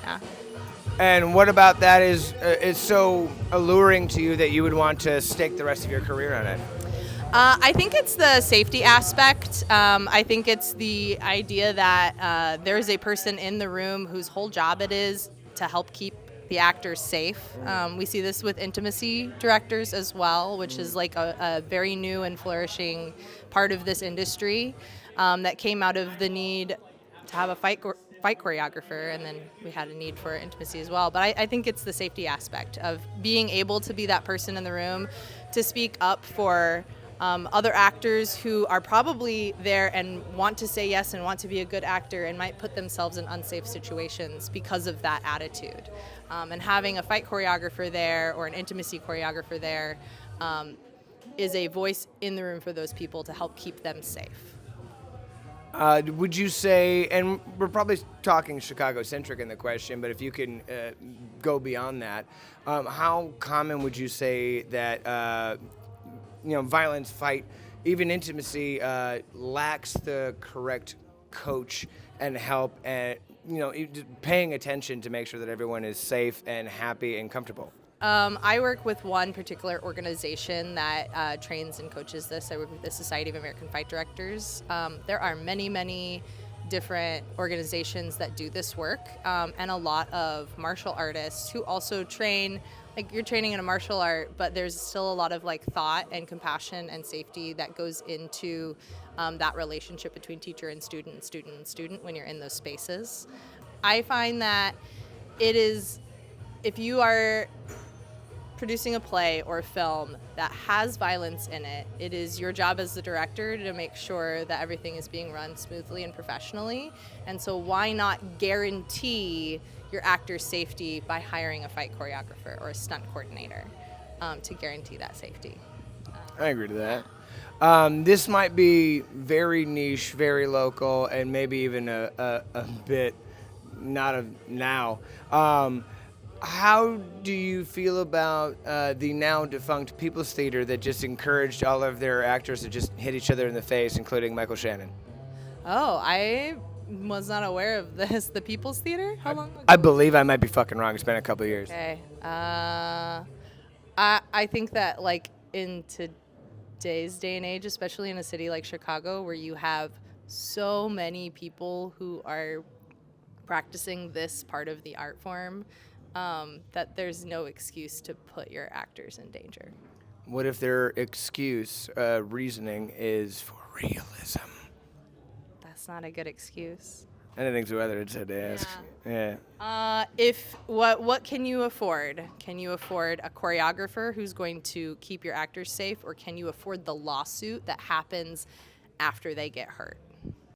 Yeah. And what about that is so alluring to you that you would want to stake the rest of your career on it? I think it's the safety aspect. I think it's the idea that there is a person in the room whose whole job it is to help keep the actors safe. We see this with intimacy directors as well, which is like a very new and flourishing part of this industry that came out of the need to have a fight choreographer, and then we had a need for intimacy as well. But I think it's the safety aspect of being able to be that person in the room to speak up for other actors who are probably there and want to say yes and want to be a good actor and might put themselves in unsafe situations because of that attitude. And having a fight choreographer there or an intimacy choreographer there is a voice in the room for those people to help keep them safe. Would you say, and we're probably talking Chicago-centric in the question, but if you can go beyond that, how common would you say that violence, fight, even intimacy lacks the correct coach and help, and paying attention to make sure that everyone is safe and happy and comfortable? I work with one particular organization that trains and coaches this. I work with the Society of American Fight Directors. There are many, many different organizations that do this work, and a lot of martial artists who also train. Like, you're training in a martial art, but there's still a lot of like thought and compassion and safety that goes into that relationship between teacher and student when you're in those spaces. I find that it is, if you are producing a play or a film that has violence in it, it is your job as the director to make sure that everything is being run smoothly and professionally. And so why not guarantee your actor's safety by hiring a fight choreographer or a stunt coordinator to guarantee that safety? I agree to that. This might be very niche, very local, and maybe even a bit not of now. How do you feel about the now defunct People's Theater that just encouraged all of their actors to just hit each other in the face, including Michael Shannon? Oh, I was not aware of this. The People's Theater? How long ago? I believe I might be fucking wrong. It's been a couple of years. Okay. I think that, like, in today's day and age, especially in a city like Chicago, where you have so many people who are practicing this part of the art form, that there's no excuse to put your actors in danger. What if their excuse, reasoning is for realism? That's not a good excuse. Anything to other to ask. Yeah. If what can you afford? Can you afford a choreographer who's going to keep your actors safe, or can you afford the lawsuit that happens after they get hurt?